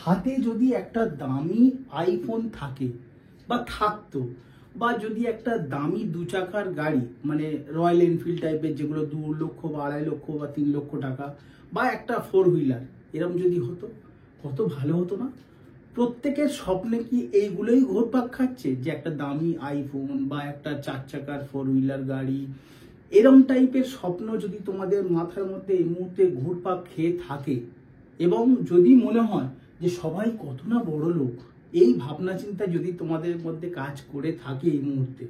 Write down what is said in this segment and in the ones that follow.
হাতে যদি একটা দামি আইফোন থাকে বা থাকতো, বা যদি একটা দামি দু চাকার গাড়ি মানে রয়্যাল এনফিল্ড টাইপের যেগুলো 2 লক্ষ বা 2.5 লক্ষ বা 3 লক্ষ টাকা, বা একটা 4 হুইলার এরকম যদি হতো, কত ভালো হতো না? প্রত্যেকের স্বপ্নে কি এইগুলোই ঘুরপাক খাচ্ছে যে একটা দামি আইফোন বা একটা 4 চাকার 4 হুইলার গাড়ি, এরম টাইপের স্বপ্ন যদি তোমাদের মাথার মধ্যে এই মুহূর্তে ঘুরপাক খেয়ে থাকে, এবং যদি মনে হয় যে সবাই কত না বড় লোক, এই ভাবনা চিন্তা যদি তোমাদের মধ্যে কাজ করে থাকে এই মুহূর্তে,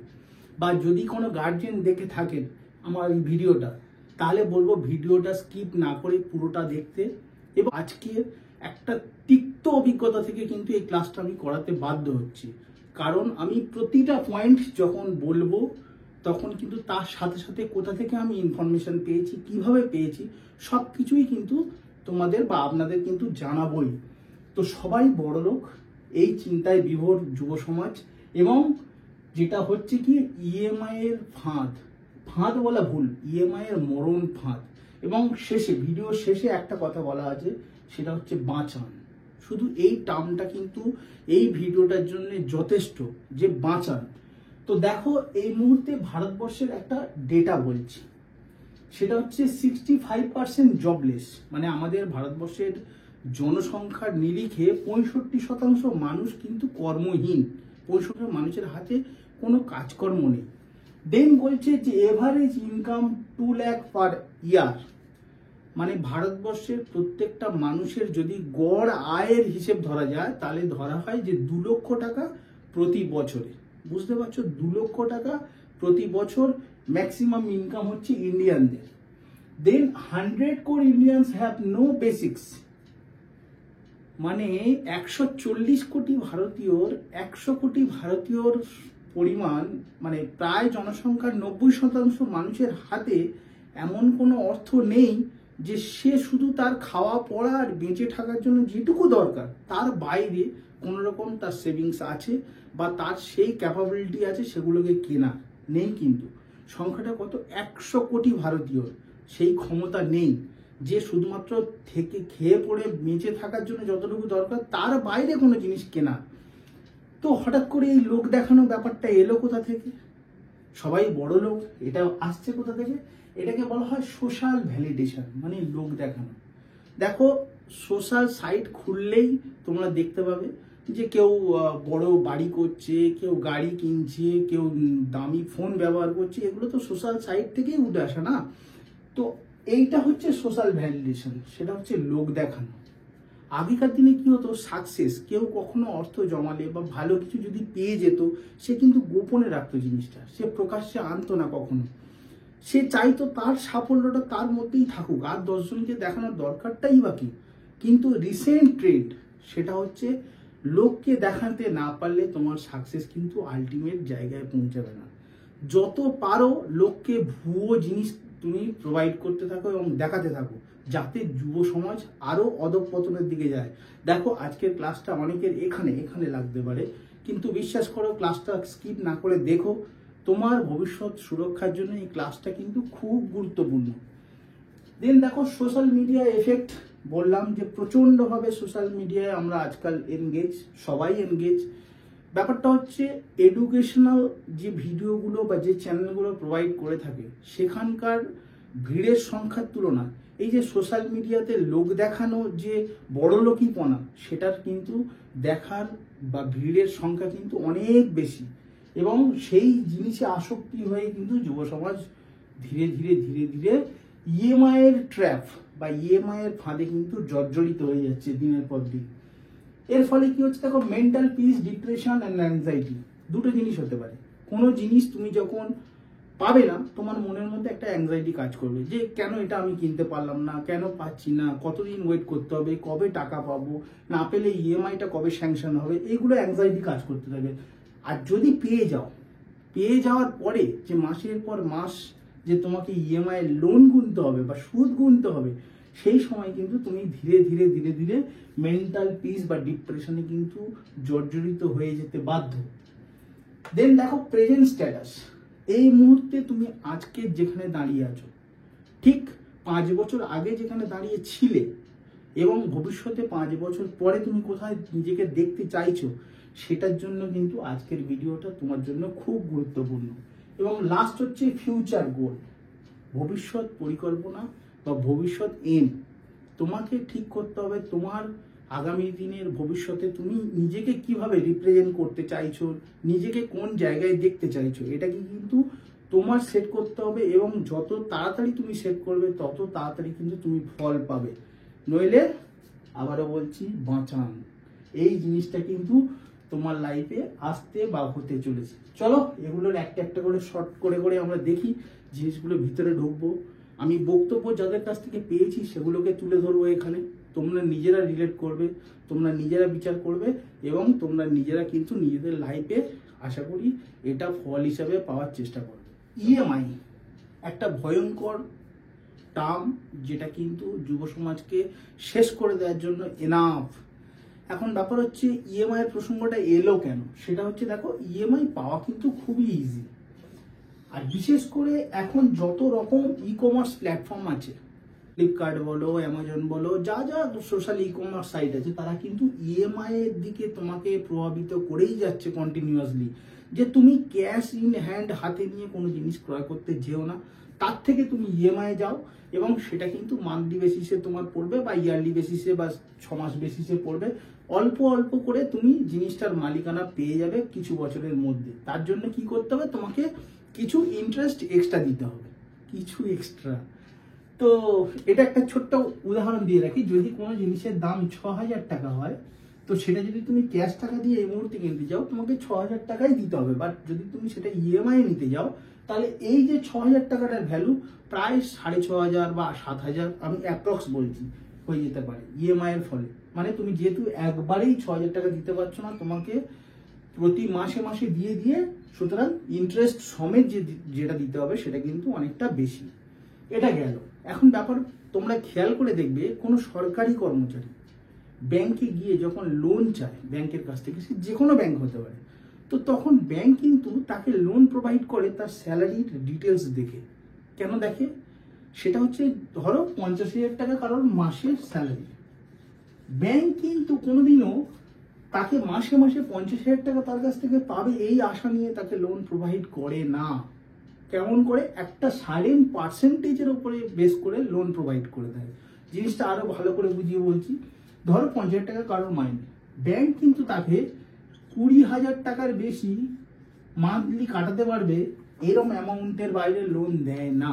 বা যদি কোনো গার্জিয়ান দেখে থাকেন আমার এই ভিডিওটা, তাহলে বলবো ভিডিওটা স্কিপ না করে পুরোটা দেখতে। এবং আজকে একটা তিক্ত অভিজ্ঞতা থেকে কিন্তু এই ক্লাসটা আমি করাতে বাধ্য হচ্ছি, কারণ আমি প্রতিটা পয়েন্ট যখন বলবো তখন কিন্তু তার সাথে সাথে কোথা থেকে আমি ইনফরমেশন পেয়েছি, কিভাবে পেয়েছি, সব কিছুই কিন্তু তোমাদের বা আপনাদের কিন্তু জানাবই। তো সবাই বড় লোক, এই চিন্তায় বিভোর যুব সমাজ, এবং যেটা হচ্ছে কি ইএমআই এর ফাঁদ বলা ভুল, ইএমআই এর মরণ ফাঁদ। এবং শেষে, ভিডিও শেষে একটা কথা বলা আছে, সেটা হচ্ছে বাঁচান। শুধু এই টার্মটা কিন্তু এই ভিডিওটার জন্য যথেষ্ট, যে বাঁচান। তো দেখো, এই মুহূর্তে ভারতবর্ষের একটা ডেটা বলছি, সেটা হচ্ছে 65% জবলেস। মানে আমাদের ভারতবর্ষের জনসংখ্যার নিরিখে 65% মানুষ কিন্তু কর্মহীন, 65% মানুষের হাতে কোনো কাজকর্ম নেই। দেন বলছে যে এভারেজ ইনকাম 2 লাখ পার ইয়ার। মানে ভারতবর্ষের প্রত্যেকটা মানুষের যদি গড় আয়ের হিসেব ধরা যায়, তাহলে ধরা হয় যে 2 লক্ষ টাকা প্রতি বছরে। বুঝতে পারছো, 2 লক্ষ টাকা প্রতি বছর ম্যাক্সিমাম ইনকাম হচ্ছে ইন্ডিয়ানদের। Then 100 crore Indians have no basics. মানে 140 কোটি ভারতীয়র, 100 কোটি ভারতীয়র পরিমাণ, মানে প্রায় জনসংখ্যার 90% মানুষের হাতে এমন কোনো অর্থ নেই যে সে শুধু তার খাওয়া পড়া আর বেঁচে থাকার জন্য যেটুকু দরকার, তার বাইরে কোনো রকম তার সেভিংস আছে বা তার সেই ক্যাপাবিলিটি আছে সেগুলোকে কেনা নেই। কিন্তু সংখ্যাটা কত? 100 কোটি ভারতীয়র সেই ক্ষমতা নেই যে শুধুমাত্র থেকে খেয়ে পড়ে বেঁচে থাকার জন্য যতটুকু দরকার তার বাইরে কোনো জিনিস কেনা। তো হঠাৎ করে এই লোক দেখানো ব্যাপারটা এলো কোথা থেকে? সবাই বড় লোক, এটা আসছে কোথা থেকে? এটাকে বলা হয় সোশ্যাল ভ্যালিডেশন, মানে লোক দেখানো। দেখো, সোশ্যাল সাইট খুললেই তোমরা দেখতে পাবে যে কেউ বড় বাড়ি করছে, কেউ গাড়ি কিনছে, কেউ দামি ফোন ব্যবহার করছে। এগুলো তো সোশ্যাল সাইট থেকেই উঠে আসে না? তো এইটা হচ্ছে সোশ্যাল ভ্যালিডেশন, সেটা হচ্ছে লোক দেখানো। আগেকার দিনে কি হতো, সাকসেস, কেউ কখনো অর্থ জমালে বা ভালো কিছু যদি পেয়ে যেত, সে কিন্তু গোপনে রাখতো জিনিসটা, সে প্রকাশ্যে আনতো না কখনো। সে চাইতো তার সাফল্যটা তার মধ্যেই থাকুক, আর 10 জনকে দেখানোর দরকারটাই বা কি। কিন্তু রিসেন্ট ট্রেন্ড সেটা হচ্ছে, লোককে দেখাতে না পারলে তোমার সাকসেস কিন্তু আলটিমেট জায়গায় পৌঁছাবে না। যত পারো লোককে ভুয়ো জিনিস তুমি প্রোভাইড করতে থাকো এবং দেখাতে থাকো, যাতে যুব সমাজ আরো অধঃপতনের দিকে যায়। দেখো, আজকের ক্লাসটা অনেকের এখানে লাগতে পারে, কিন্তু বিশ্বাস করো, ক্লাসটা স্কিপ না করে দেখো। তোমার ভবিষ্যৎ সুরক্ষার জন্য এই ক্লাসটা কিন্তু খুব গুরুত্বপূর্ণ। দেন দেখো, সোশ্যাল মিডিয়া এফেক্ট। বললাম যে প্রচন্ডভাবে সোশ্যাল মিডিয়ায় আমরা আজকাল এনগেজ, সবাই এনগেজ। ব্যাপারটা হচ্ছে, এডুকেশনাল যে ভিডিওগুলো বা যে চ্যানেলগুলো প্রোভাইড করে থাকে, সেখানকার ভিড়ের সংখ্যার তুলনায় এই যে সোশ্যাল মিডিয়াতে লোক দেখানো যে বড়লোকিপনা, সেটার কিন্তু দেখার বা ভিড়ের সংখ্যা কিন্তু অনেক বেশি। এবং সেই জিনিসে আসক্তি হয়ে কিন্তু যুব সমাজ ধীরে ধীরে ধীরে ধীরে ইএমআই এর ট্র্যাপ বা ইএমআই এর ফাঁদে কিন্তু জর্জরিত হয়ে যাচ্ছে দিনের পর দিন। এর ফলে কি হচ্ছে, দেখো, mental peace, depression and anxiety, দুটো জিনিস হতে পারে। কোনো জিনিস তুমি যখন পাবে না, তোমার মনের মধ্যে একটা অ্যাংজাইটি কাজ করবে, যে কেন এটা আমি কিনতে পারলাম না, কেন পাচ্ছি না, কতদিন ওয়েট করতে হবে, কবে টাকা পাবো, না পেলে ইএমআইটা কবে স্যাংশন হবে, এইগুলো অ্যাংজাইটি কাজ করতে থাকে। আর যদি পেয়ে যাওয়ার পরে যে মাসের পর মাস যে তোমাকে ইএমআই লোন গুনতে হবে বা সুদ গুনতে হবে, সেই সময় কিন্তু তুমি ধীরে ধীরে ধীরে ধীরে মেন্টাল পিস বা ডিপ্রেশনে কিন্তু জর্জরিত হয়ে যেতে বাধ্য। দেন দেখো, প্রেজেন্ট স্ট্যাটাস। এই মুহূর্তে তুমি আজকে যেখানে দাঁড়িয়ে আছো, ঠিক 5 বছর আগে যেখানে দাঁড়িয়ে ছিলে, এবং ভবিষ্যতে 5 বছর পরে তুমি কোথায় নিজেকে দেখতে চাইছো, সেটার জন্য কিন্তু আজকের ভিডিওটা তোমার জন্য খুব গুরুত্বপূর্ণ। এবং লাস্ট হচ্ছে ফিউচার গোল, ভবিষ্যৎ পরিকল্পনা বা ভবিষ্যৎ এম। তোমাকে ঠিক করতে হবে তোমার আগামী দিনের ভবিষ্যতে তুমি নিজেকে কিভাবে রিপ্রেজেন্ট করতে চাইছো, নিজেকে কোন জায়গায় দেখতে চাইছো, এটাকে কিন্তু তোমার সেট করতে হবে। এবং যত তাড়াতাড়ি তুমি সেট করবে তত তাড়াতাড়ি কিন্তু তুমি ফল পাবে। নইলে আবারও বলছি, বাঁচান, এই জিনিসটা কিন্তু তোমার লাইফে আসতে বা হতে চলেছে। চলো এগুলোর একটা একটা করে শর্ট করে করে আমরা দেখি, জিনিসগুলো ভিতরে ঢুকবো। আমি বক্তব্য যাদের কাছ থেকে পেয়েছি সেগুলোকে তুলে ধরবো এখানে। তোমরা নিজেরা রিলেট করবে, তোমরা নিজেরা বিচার করবে এবং তোমরা নিজেরা কিন্তু নিজেদের লাইফে আশা করি এটা ফল হিসাবে পাওয়ার চেষ্টা করবে। ইএমআই একটা ভয়ঙ্কর টার্ম, যেটা কিন্তু যুব সমাজকে শেষ করে দেওয়ার জন্য এনাফ। এখন ব্যাপার হচ্ছে ইএমআই এর প্রসঙ্গটা এলো কেন, সেটা হচ্ছে দেখো ইএমআই পাওয়া কিন্তু খুবই ইজি। আর বিশেষ করে এখন যত রকম ই কমার্স প্ল্যাটফর্ম আছে, ফ্লিপকার্ট বলো, অ্যামাজন বলো, যা যা সোশ্যাল ই কমার্স সাইট আছে, তারা কিন্তু ইএমআই এর দিকে তোমাকে প্রভাবিত করেই যাচ্ছে কন্টিনিউয়াসলি, যে তুমি ক্যাশ ইন হ্যান্ড হাতে নিয়ে কোনো জিনিস ক্রয় করতে যেও না, তার থেকে তুমি ইএমআই যাও এবং সেটা কিন্তু মান্থলি বেসিসে তোমার পড়বে বা ইয়ারলি বেসিসে বা 6 মাস বেসিসে পড়বে। অল্প অল্প করে তুমি জিনিসটার মালিকানা পেয়ে যাবে কিছু বছরের মধ্যে। তার জন্য কি করতে হবে, তোমাকে কিছু ইন্টারেস্ট এক্সট্রা দিতে হবে, কিছু এক্সট্রা। তো এটা একটা ছোট্ট উদাহরণ দিয়ে রাখি, যদি কোনো জিনিসের দাম 6,000 টাকা হয়, তো সেটা যদি তুমি ক্যাশ টাকা দিয়ে এই মুহূর্তে কিনতে যাও, তোমাকে 6,000 টাকাই দিতে হবে। বাট যদি তুমি সেটা ইএমআই নিতে যাও, তাহলে এই যে 6,000 টাকাটার ভ্যালু প্রায় 6,500 বা 7,000, আমি অ্যাপ্রক্স বলছি, হয়ে যেতে পারে ইএমআই এর ফলে। মানে তুমি যেহেতু একবারেই 6,000 টাকা দিতে পারছো না, তোমাকে প্রতি মাসে মাসে দিয়ে দিয়ে, সুতরাং ইন্টারেস্ট সমেত যেটা দিতে হবে সেটা কিন্তু অনেকটা বেশি। এটা গেল। এখন ব্যাপার তোমরা খেয়াল করে দেখবে, কোনো সরকারি কর্মচারী ব্যাংকে গিয়ে যখন লোন চায় ব্যাংকের কাছ থেকে, সে যে কোনো ব্যাংক হতে পারে, তো তখন ব্যাংক কিন্তু তাকে লোন প্রোভাইড করে তার স্যালারির ডিটেলস দেখে। কেন দেখে? সেটা হচ্ছে ধরো 50,000 টাকা কারোর মাসের স্যালারি, ব্যাংক কিন্তু কোনোদিনও তাকে মাসে মাসে 50,000 টাকা তার কাছ থেকে পাবে এই আশা নিয়ে তাকে লোন প্রোভাইড করে না। কেমন করে? একটা সার্টেন পার্সেন্টেজের উপরে বেস করে লোন প্রোভাইড করে দেয়। জিনিসটা আরো ভালো করে বুঝিয়ে বলছি, ধরো 50,000 টাকা কারোর মাইনে, ব্যাংক কিন্তু তাকে 20,000 টাকার বেশি মান্থলি কাটাতে পারবে এরকম অ্যামাউন্টের বাইরে লোন দেয় না।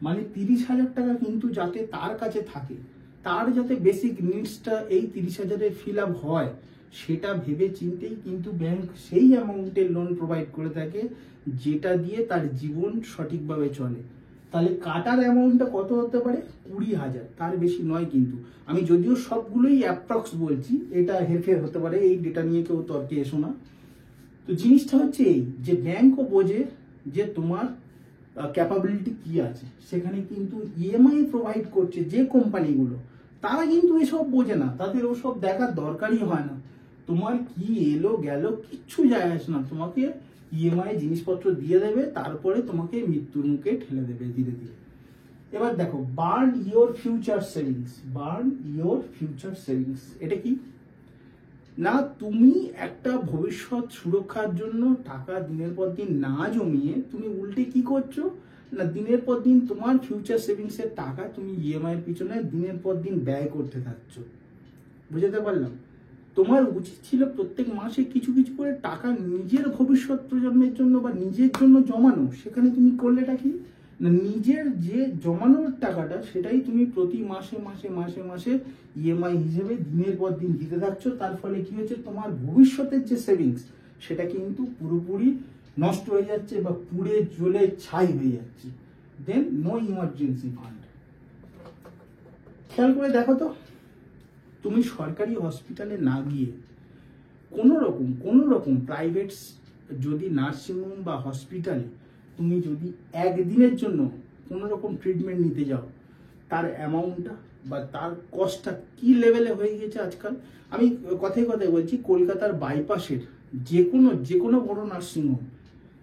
মানে 30,000 টাকা কিন্তু যাতে তার কাছে থাকে, তার যাতে বেসিক নিডসটা এই 30,000-এ ফিল আপ হয়, সেটা ভেবে চিন্তেই কিন্তু ব্যাংক সেই অ্যামাউন্টের লোন প্রোভাইড করে থাকে, যেটা দিয়ে তার জীবন সঠিকভাবে চলে। তাহলে কাটার অ্যামাউন্টটা কত হতে পারে? 20,000, তার বেশি নয়। কিন্তু আমি যদিও সবগুলোই অ্যাপ্রক্স বলছি, এটা হেরফের হতে পারে, এই ডেটা নিয়ে কেউ তর্কে এসো না। তো জিনিসটা হচ্ছে এই, যে ব্যাংকও বোঝে যে তোমার ক্যাপাবিলিটি কি আছে। সেখানে কিন্তু ইএমআই প্রোভাইড করছে যে কোম্পানিগুলো, তারা কিন্তু এসব বোঝে না, তাদের ওসব দেখার দরকারই হয় না। তোমার কি এলো গেল কিচ্ছু যায় আসে না, তোমাকে ইএমআই জিনিসপত্র দিয়ে দেবে, তারপরে তোমাকে মৃত্যুর মুখে ঠেলে দেবে ধীরে ধীরে। এবার দেখো, burn your future savings. Burn your future savings এটা কি না, তুমি একটা ভবিষ্যৎ সুরক্ষার জন্য টাকা দিনের পর দিন না জমিয়ে তুমি উল্টে কি করছো না, দিনের পর দিন তোমার ফিউচার সেভিংস এর টাকা তুমি ইএমআই এর পিছনে দিনের পর দিন ব্যয় করতে থাকছো। বুঝতে পারলাম? তোমার উচিত ছিল প্রত্যেক মাসে কিছু কিছু করে টাকা নিজের ভবিষ্যৎ প্রজন্মের জন্য বা নিজের জন্য জমানো। সেখানে তুমি করলেটা কি না, নিজের যে জমানোর টাকাটা সেটাই তুমি প্রতি মাসে মাসে মাসে মাসে ইএমআই হিসেবে দিনের পর দিন দিতে থাকছো। তার ফলে কি হচ্ছে, তোমার ভবিষ্যতের যে সেভিংস সেটা কিন্তু পুরোপুরি নষ্ট হয়ে যাচ্ছে বা পুড়ে জ্বলে ছাই হয়ে যাচ্ছে। দেন নো ইমার্জেন্সি ফান্ড। খেয়াল করে দেখো তো, তুমি সরকারি হসপিটালে না গিয়ে কোনো রকম প্রাইভেট যদি নার্সিংহোম বা হসপিটালে তুমি যদি একদিনের জন্য কোনো রকম ট্রিটমেন্ট নিতে যাও, তার অ্যামাউন্টটা বা তার কস্টটা কি লেভেলে হয়ে গেছে আজকাল। আমি কথায় কথায় বলছি, কলকাতার বাইপাসের যে কোনো বড় নার্সিংহোম,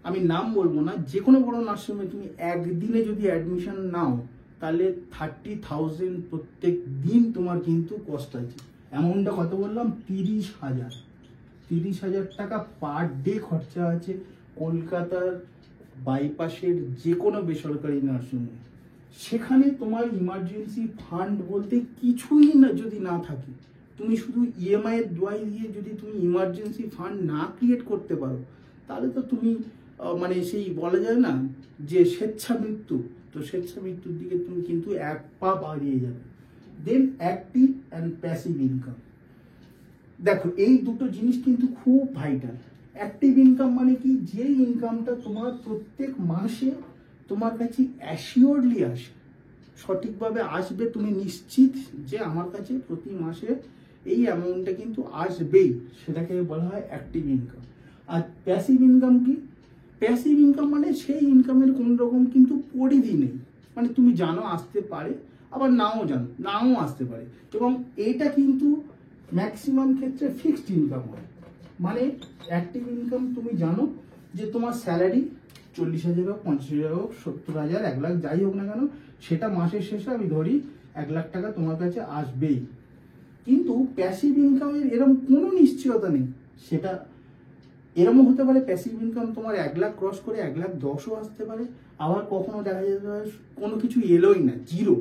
আমি নাম বলবো না, যে কোনো বড় নার্সিংহোমে তুমি একদিনে যদি অ্যাডমিশন নাও, তাহলে 30,000 প্রত্যেক দিন তোমার কিন্তু কস্ট আছে। অ্যামাউন্টটা কত বললাম? 30,000। 30,000 টাকা পার ডে খরচা আছে কলকাতার বাইপাসের যে কোনো বেসরকারি নার্সিংহোমে। সেখানে তোমার ইমার্জেন্সি ফান্ড বলতে কিছুই না যদি না থাকে, তুমি শুধু ইএমআই এর দোয়াই দিয়ে যদি তুমি ইমার্জেন্সি ফান্ড না ক্রিয়েট করতে পারো, তাহলে তো তুমি মানে সেই বলা যায় না যে স্বেচ্ছা মৃত্যু, তো স্বেচ্ছা মৃত্যুর দিকে তুমি কিন্তু এক পা বাড়িয়ে যাবে। দেন অ্যাক্টিভ অ্যান্ড প্যাসিভ ইনকাম। দেখো এই দুটো জিনিস কিন্তু খুব ভাইটাল। অ্যাক্টিভ ইনকাম মানে কি? যে ইনকামটা তোমার প্রত্যেক মাসে তোমার কাছে অ্যাসিওরলি আসে, সঠিকভাবে আসবে, তুমি নিশ্চিত যে আমার কাছে প্রতি মাসে এই অ্যামাউন্টটা কিন্তু আসবেই, সেটাকে বলা হয় অ্যাক্টিভ ইনকাম। আর প্যাসিভ ইনকাম কি? প্যাসিভ ইনকাম মানে সেই ইনকামের কোন রকম কিন্তু পরিধি নেই, মানে তুমি জানো আসতে পারে, আবার নাও জানো নাও আসতে পারে, এবং এটা কিন্তু ম্যাক্সিমাম ক্ষেত্রে ফিক্সড ইনকাম হয়। মানে অ্যাক্টিভ ইনকাম তুমি জানো যে তোমার স্যালারি 40,000 হোক, 50,000 হোক, 70,000, 1 লাখ যাই হোক না কেন, সেটা মাসের শেষে আমি ধরি 1 লাখ টাকা তোমার কাছে আসবেই। কিন্তু প্যাসিভ ইনকামের এরকম কোনো নিশ্চয়তা নেই। সেটা এরকম হতে পারে প্যাসিভ ইনকাম তোমার 1 লাখ ক্রস করে 1,10,000 আসতে পারে, আবার কখনো দেখা যেতে পারে কোনো কিছু এলোই না, জিরো।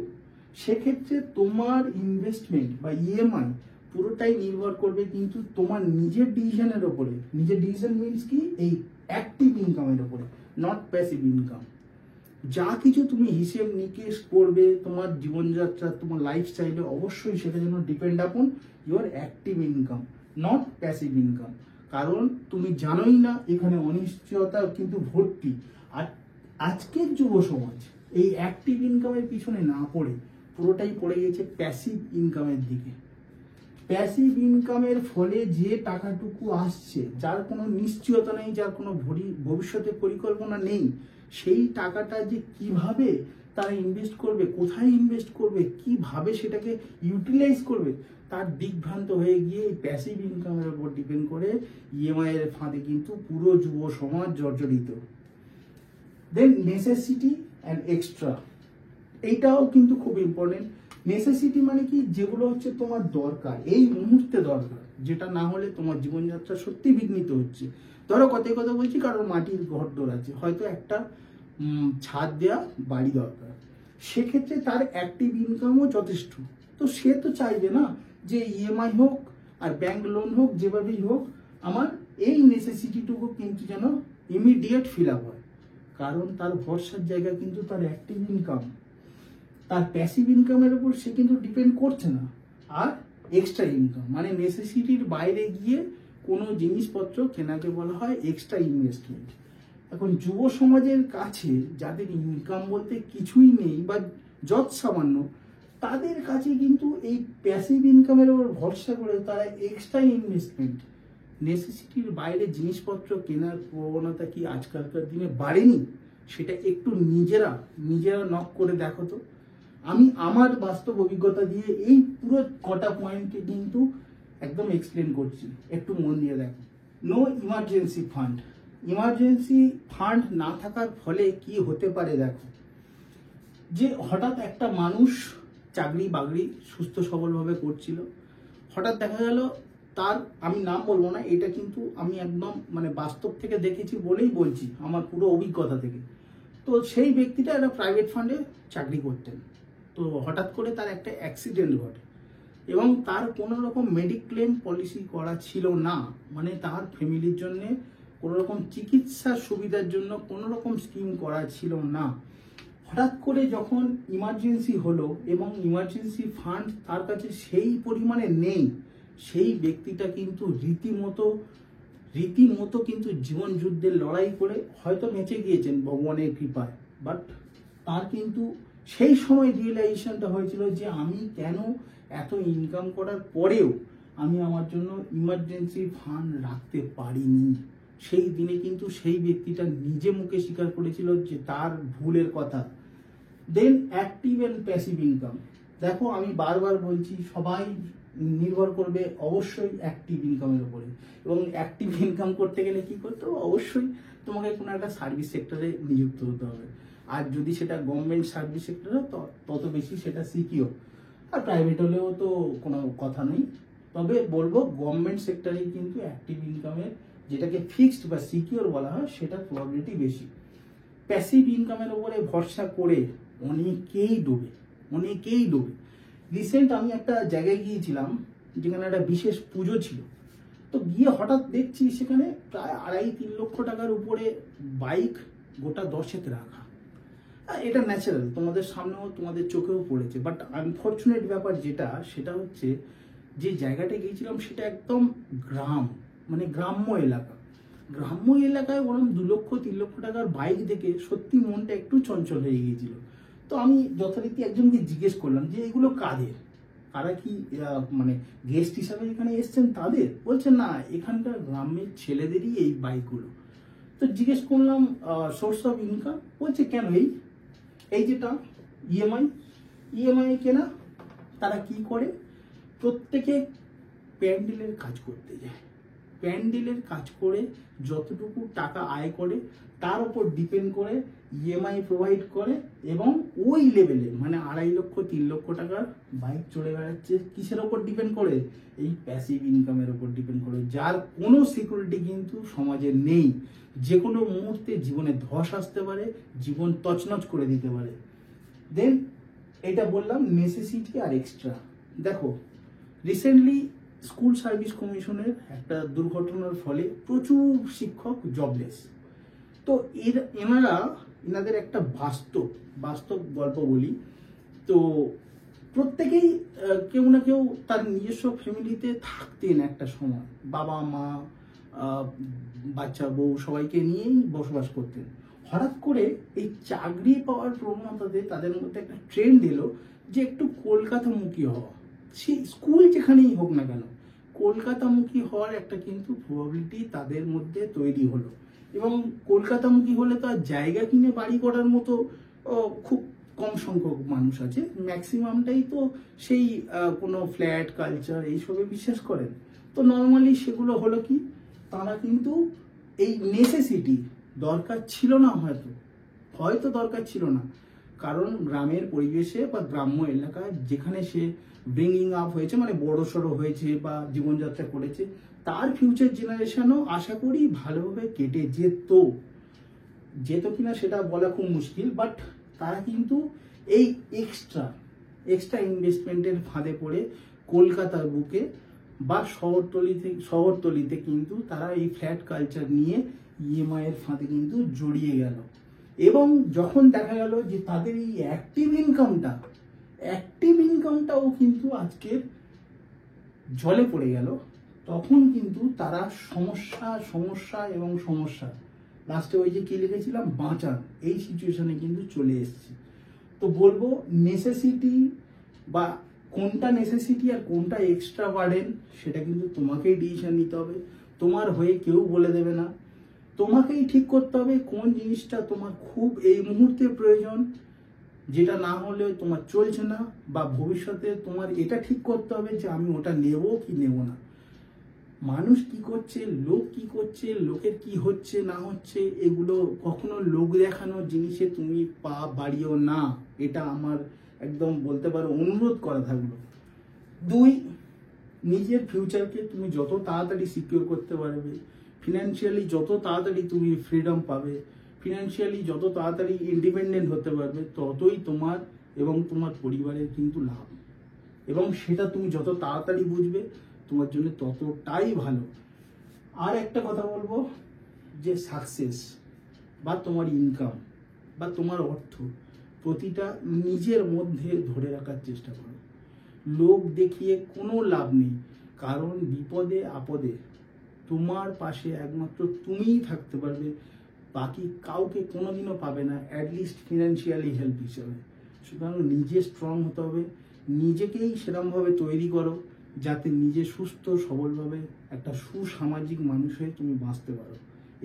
সেক্ষেত্রে তোমার ইনভেস্টমেন্ট বা ইএমআই পুরোটাই নির্ভর করবে কিন্তু তোমার নিজের ডিসিশনের ওপরে। নিজের ডিসিশন মিনস কি? এই অ্যাক্টিভ ইনকামের ওপরে, নট প্যাসিভ ইনকাম। যা কিছু তুমি হিসেব নিকেশ করবে তোমার জীবনযাত্রা, তোমার লাইফস্টাইলে, অবশ্যই সেটা যেন ডিপেন্ড আপন your active income, not passive income. কারণ তুমি জানোই না এখানে অনিশ্চয়তা কিন্তু ভর্তি। আর আজকের যুব সমাজ এই অ্যাক্টিভ ইনকামের পিছনে না পড়ে পুরোটাই পড়ে গেছে প্যাসিভ ইনকামের দিকে। প্যাসিভ ইনকামের ফলে যে টাকাটুকু আসছে, যার কোনো নিশ্চয়তা নেই, যার কোনো ভবিষ্যতে পরিকল্পনা নেই, সেই টাকাটা যে কিভাবে তারা ইনভেস্ট করবে, কোথায় ইনভেস্ট করবে, কিভাবে সেটাকে ইউটিলাইজ করবে, তার দিকভ্রান্ত হয়ে গিয়ে এই প্যাসিভ ইনকামের উপর ডিপেন্ড করে ইএমআই এর ফাঁদে কিন্তু পুরো যুব সমাজ জর্জরিত। দেন নেসেসিটি অ্যান্ড এক্সট্রা, এইটাও কিন্তু খুব ইম্পর্টেন্ট। নেসেসিটি মানে কি? যেগুলো হচ্ছে তোমার দরকার, এই মুহূর্তে দরকার, যেটা না হলে তোমার জীবনযাত্রা সত্যি বিঘ্নিত হচ্ছে। ধরো কথায় কথা বলছি, কারোর মাটির ঘরদোর আছে, হয়তো একটা ছাদ দেওয়া বাড়ি দরকার, সেক্ষেত্রে তার অ্যাক্টিভ ইনকামও যথেষ্ট। তো সে তো চাইবে না যে ইএমআই হোক আর ব্যাংক লোন হোক, যেভাবেই হোক, আমার এই নেসেসিটিটুকু কিন্তু যেন ইমিডিয়েট ফিল আপ হয়, কারণ তার ভরসার জায়গা কিন্তু তার অ্যাক্টিভ ইনকাম। তার প্যাসিভ ইনকামের উপর সে কিন্তু ডিপেন্ড করছে না। আর এক্সট্রা ইনকাম মানে নেসেসিটির বাইরে গিয়ে কোনো জিনিসপত্র কেনাকে বলা হয় এক্সট্রা ইনভেস্টমেন্ট। এখন যুব সমাজের কাছে যাদের ইনকাম বলতে কিছুই নেই বা যৎ সামান্য, তাদের কাছে কিন্তু এই প্যাসিভ ইনকামের উপর ভরসা করে তারা এক্সট্রা ইনভেস্টমেন্ট, নেসেসিটির বাইরে জিনিসপত্র কেনার প্রবণতা কি আজকালকার দিনে বাড়েনি? সেটা একটু নিজেরা নক করে দেখো তো। আমি আমার বাস্তব অভিজ্ঞতা দিয়ে এই পুরো কটা পয়েন্টকে কিন্তু একদম এক্সপ্লেন করছি, একটু মন দিয়ে দেখো। No emergency fund. Emergency fund না থাকার ফলে কি হতে পারে দেখো, যে হঠাৎ একটা মানুষ চাকরি বাকরি সুস্থ সবলভাবে করছিল, হঠাৎ দেখা গেল তার, আমি নাম বলবো না, এটা কিন্তু আমি একদম মানে বাস্তব থেকে দেখেছি বলেই বলছি, আমার পুরো অভিজ্ঞতা থেকে। তো সেই ব্যক্তিটা একটা প্রাইভেট ফান্ডে চাকরি করতেন, তো হঠাৎ করে তার একটা অ্যাক্সিডেন্ট ঘটে এবং তার কোনো রকম মেডিক্লেম পলিসি করা ছিল না, মানে তার ফ্যামিলির জন্য কোনো রকম চিকিৎসার সুবিধার জন্য কোনো রকম স্কিম করা ছিল না। হঠাৎ করে যখন ইমার্জেন্সি হলো এবং ইমার্জেন্সি ফান্ড তার কাছে সেই পরিমাণে নেই, সেই ব্যক্তিটা কিন্তু রীতিমতো কিন্তু জীবন যুদ্ধের লড়াই করে হয়তো বেঁচে গিয়েছেন ভগবানের কৃপায়, বাট তার কিন্তু সেই সময় রিয়েলাইজেশনটা হয়েছিল যে আমি কেন এত ইনকাম করার পরেও আমি আমার জন্য ইমার্জেন্সি ফান্ড রাখতে পারিনি। সেই দিনে কিন্তু সেই ব্যক্তিটা নিজে মুখে স্বীকার করেছিল যে তার ভুলের কথা। দেন অ্যাক্টিভ অ্যান্ড প্যাসিভ ইনকাম। দেখো আমি বারবার বলছি, সবাই নির্ভর করবে অবশ্যই অ্যাক্টিভ ইনকামের উপরে, এবং অ্যাক্টিভ ইনকাম করতে গেলে কি করতে হবে? অবশ্যই তোমাকে কোনো একটা সার্ভিস সেক্টরে নিযুক্ত হতে হবে। আর যদি সেটা গভর্নমেন্ট সার্ভিস সেক্টর হয় তত বেশি সেটা সিকিওর। আর প্রাইভেট হলেও তো কোনো কথা নেই, তবে বলবো গভর্নমেন্ট সেক্টরেই কিন্তু অ্যাক্টিভ ইনকামের যেটাকে ফিক্সড বা সিকিওর বলা হয় সেটা প্রবাবিলিটি বেশি। প্যাসিভ ইনকামের উপরে ভরসা করে অনেকেই ডোবে। রিসেন্ট আমি একটা জায়গায় গিয়েছিলাম যেখানে একটা বিশেষ পুজো ছিল, তো গিয়ে হঠাৎ দেখছি সেখানে প্রায় 2.5-3 লক্ষ টাকার উপরে বাইক গোটা 10 রাখা। এটা ন্যাচারাল, তোমাদের সামনেও তোমাদের চোখেও পড়েছে, বাট আনফর্চুনেট ব্যাপার সেটা হচ্ছে যে জায়গাটা গিয়েছিলাম সেটা একদম গ্রাম, মানে গ্রাম্য এলাকায় ওরকম 2-3 লক্ষ টাকার বাইক দেখে সত্যি মনটা একটু চঞ্চল হয়ে গিয়েছিল। তো আমি যথারীতি একজনকে জিজ্ঞেস করলাম যে এগুলো কাদের, তারা কি মানে গেস্ট হিসাবে এখানে এসছেন তাদের? বলছে না, এখানকার গ্রামের ছেলেদেরই এই বাইকগুলো। তো জিজ্ঞেস করলাম সোর্স অফ ইনকাম, বলছে কেন এই যেটা ইএমআই কেনা। তারা কি করে, প্রত্যেকে প্যান্ডেলের কাজ করতে যায়, প্যান্ডেলের কাজ করে যতটুকু টাকা আয় করে তার উপর ডিপেন্ড করে ইএমআই প্রোভাইড করে, এবং ওই লেভেলে মানে 2.5-3 লক্ষ টাকার বাইক চলে বেড়াচ্ছে। কিসের ওপর ডিপেন্ড করে? এই প্যাসিভ ইনকামের ওপর ডিপেন্ড করে, যার কোনো সিকিউরিটি কিন্তু সমাজে নেই। যে কোনো মুহূর্তে জীবনে ধস আসতে পারে, জীবন তছনছ করে দিতে পারে। দেন এটা বললাম নেসেসিটি আর এক্সট্রা। দেখো রিসেন্টলি স্কুল সার্ভিস কমিশনের একটা দুর্ঘটনার ফলে প্রচুর শিক্ষক জবলেস। তো এনাদের একটা বাস্তব গল্প বলি। তো প্রত্যেকেই কেউ না কেউ তার নিজস্ব ফ্যামিলিতে থাকতেন একটা সময়, বাবা মা বাচ্চা বউ সবাইকে নিয়েই বসবাস করতেন। হঠাৎ করে এই চাকরি পাওয়ার প্রবণতাতে তাদের মধ্যে একটা ট্রেন্ড এলো যে একটু কলকাতামুখী হওয়া। সে স্কুল যেখানেই হোক না কেন, কলকাতামুখী হওয়ার একটা কিন্তু প্রবাবিলিটি তাদের মধ্যে তৈরি হলো। এবং কলকাতামুখী হলে তো আর জায়গা কিনে বাড়ি করার মতো খুব কম সংখ্যক মানুষ আছে, ম্যাক্সিমামটাই তো সেই কোনো ফ্ল্যাট কালচার এইসবে বিশ্বাস করেন। তো নর্মালি সেগুলো হলো কি, তারা কিন্তু এই নেসেসিটি দরকার ছিল না, হয়তো দরকার ছিল না, কারণ গ্রামের পরিবেশে বা গ্রাম্য এলাকায় যেখানে সে ব্রিঙ্গিং আপ হয়েছে, মানে বড় সড়ো হয়েছে বা জীবনযাত্রা করেছে, তার ফিউচার জেনারেশনও আশা করি ভালোভাবে কেটে যেত কিনা সেটা বলা খুব মুশকিল। বাট তারা কিন্তু এই এক্সট্রা ইনভেস্টমেন্টের ফাঁদে পড়ে কলকাতার বুকে বা শহরতলিতে কিন্তু তারা এই ফ্ল্যাট কালচার নিয়ে ইএমআই এর ফাঁদে কিন্তু জড়িয়ে গেল। এবং যখন দেখা গেল যে তাদের এই অ্যাক্টিভ ইনকামটাও কিন্তু আজকে জলে পড়ে গেল, তখন কিন্তু তারা সমস্যা লাস্টে ওই যে কি লিখেছিলাম বাঁচান, এই সিচুয়েশনে কিন্তু চলে এসেছে। তো বলবো নেসেসিটি বা কোনটা নেসেসিটি আর কোনটা এক্সট্রা বার্ডেন সেটা কিন্তু তোমাকেই ডিসিশন নিতে হবে, তোমার হয়ে কেউ বলে দেবে না। তোমাকেই ঠিক করতে হবে কোন জিনিসটা তোমার খুব এই মুহূর্তে প্রয়োজন, যেটা না হলে তোমার চলছে না, বা ভবিষ্যতে তোমার এটা ঠিক করতে হবে যে আমি ওটা নেব কি নেব না। মানুষ কি করছে, লোক কি করছে, লোকের কি হচ্ছে না হচ্ছে, এগুলো কখনো লোক দেখানোর জিনিসে তুমি পা বাড়িও না, এটা আমার একদম বলতে পারো অনুরোধ করা থাকলো। 2, নিজের ফিউচারকে তুমি যত তাড়াতাড়ি সিকিউর করতে পারবে, ফিনান্সিয়ালি যত তাড়াতাড়ি তুমি ফ্রিডম পাবে, ফিনান্সিয়ালি যত তাড়াতাড়ি ইন্ডিপেন্ডেন্ট হতে পারবে, ততই তোমার এবং তোমার পরিবারের কিন্তু লাভ। এবং সেটা তুমি যত তাড়াতাড়ি বুঝবে তোমার জন্য ততটাই ভালো। আর একটা কথা বলবো যে সাকসেস বা তোমার ইনকাম বা তোমার অর্থ প্রতিটা নিজের মধ্যে ধরে রাখার চেষ্টা করো। লোক দেখিয়ে কোনো লাভ নেই, কারণ বিপদে আপদে তোমার পাশে একমাত্র তুমিই থাকতে পারবে, বাকি কাউকে কোনোদিনও পাবে না, অ্যাটলিস্ট ফিনান্সিয়ালি হেল্প হিসেবে। সুতরাং নিজে স্ট্রং হতে হবে, নিজেকেই সেরকমভাবে তৈরি করো যাতে নিজে সুস্থ সবলভাবে একটা সুসামাজিক মানুষ হয়ে তুমি বাঁচতে পারো।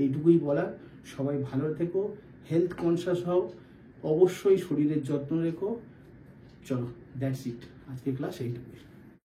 এইটুকুই বলার। সবাই ভালো থেকো, হেলথ কনসিয়াস হও, অবশ্যই শরীরের যত্ন রেখো। চলো, দ্যাটস ইট, আজকে ক্লাস এইটুকুই।